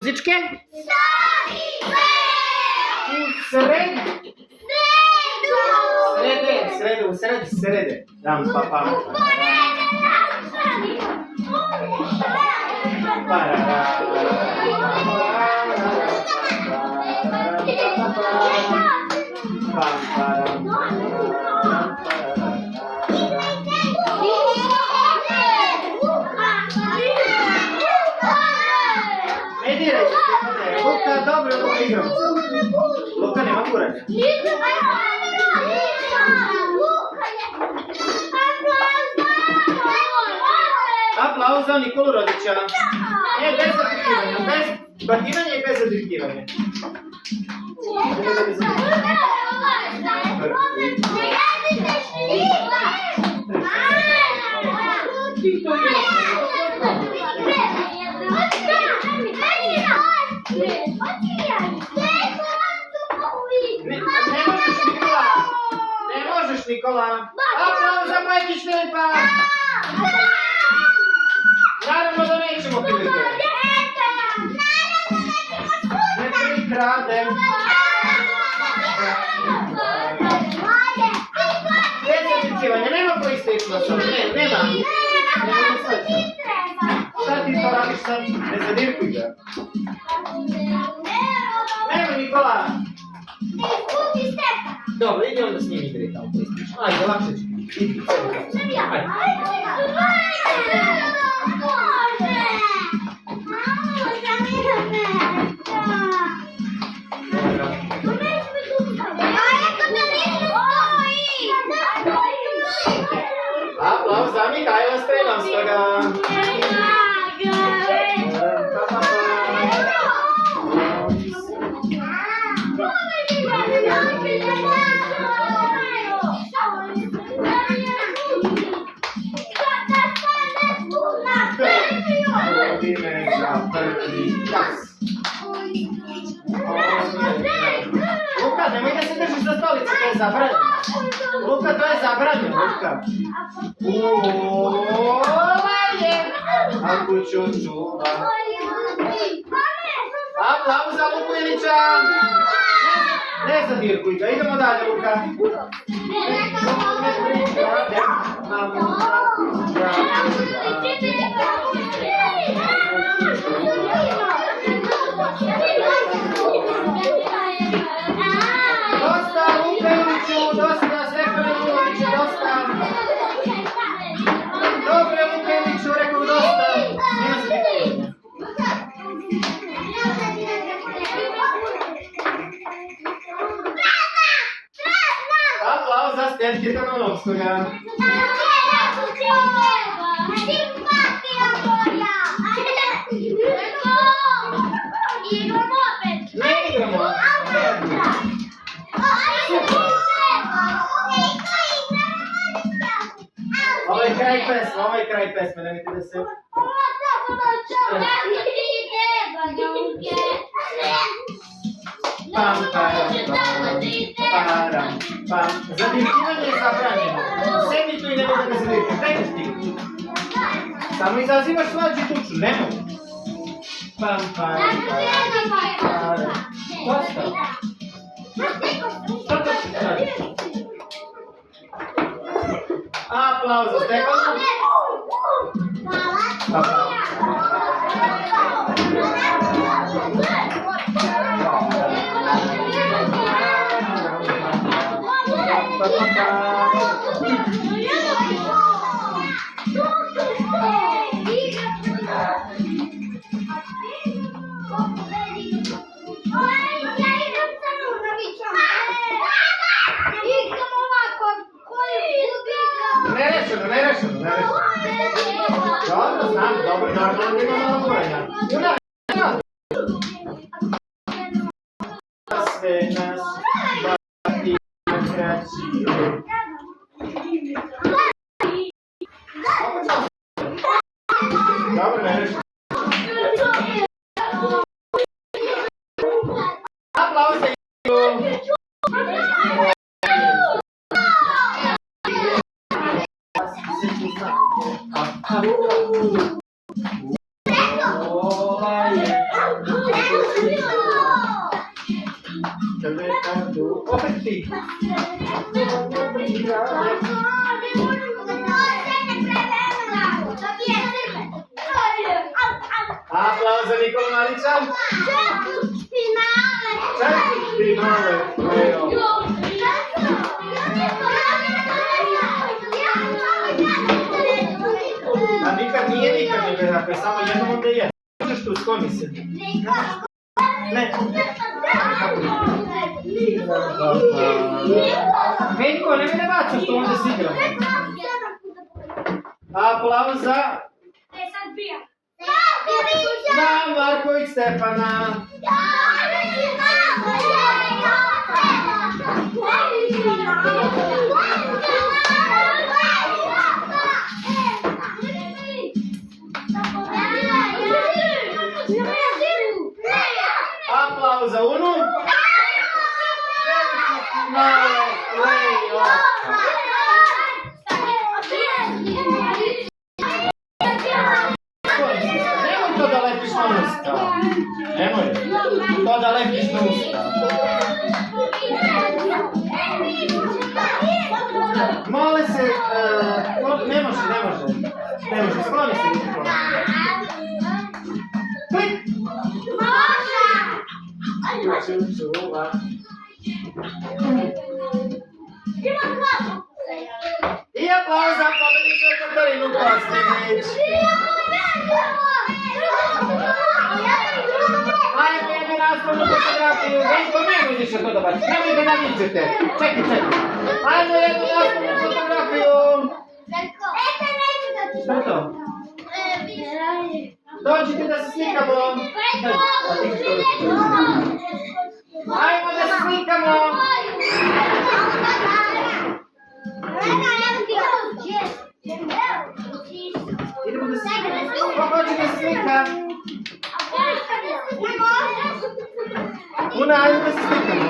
Muzyczkę? Sredę. Dam papa. Luka, dobro, Luka igramo. Luka, nema kuranja. Aplauz za Nikolu Rodića. Ne, bez zadirkivanja. Bez bakivanja i bez zadirkivanja. Ne možeš, Nikola. Aplauz za Majkić Filipa. Naravno da nećemo, Filipe. Ne prikradem. Bez zadirkivanja, nema proistično sam. Nema. Šta ti to radiš sam? Ne zadirkuj ga. Nema, Nikola. Dobro, idi onda s njim igri tamo proistično. Ajde, lakše će. Idi, ajde. Aplauz za Mihajla Streljavskoga. Luka, nemoj da se držiš za stolicu, to je zabranjeno. Luka, to je zabranjeno, Luka. Ovaj je, a kuću čuva. Aplauz za Luku Ilića. Ne zadirkuj ga, idemo dalje, Luka. Dosta, Luka Iliću, dosta, Stefan Iliću, dosta. Dobre, Luka Iliću, rekao dosta. Nema se biti. Aplauz za Stefkita Manovskoga. Ne igramo. Ovo je kraj pesme, nemojte da se... Pam, param. Zadirkivanje je zabranjeno. Sedi tu i nemoj da ga zadirkivati. Dajte stigati. Samo izazivaš svađu i tuču, nemoj. Param. Dosta. Što to ću raditi? Aplauz za Stefanu. Nerešeno. Dobro, znam, dobro, normalno ima malo kuranja. Sve nas bati na kraći. Dobro, nerešeno. Aplauz za Igu. Ovaj je. Opet ti. Aplauz za Nikolu Malića. Finale. A nikad nije ako je samo jednom onda je. Možeš tu, skloni se. Ne. Veljko, ne mi ne bacaš to, onda si igra. Aplauz za... Da, Marković Stefana. Aplauz za Unu. Finale play-offa. Nemoj to da lepiš na usta. Nemoj to da lepiš na usta. Mole se, ne može, skloni se. Klik! Čuva. I aplauz za pobednicu Katarinu Kostinić. Ajmo jednu nastavnu fotografiju. Veljko, nemoj više to da baci. Nemoj da navičete. Čekaj. Ajmo jednu nastavnu fotografiju. Što je to? Dođite da se slikamo. Ajmo da se slikamo. Idemo da se slikamo. Ko hoće da se slika? Una, ajmo da se slikamo.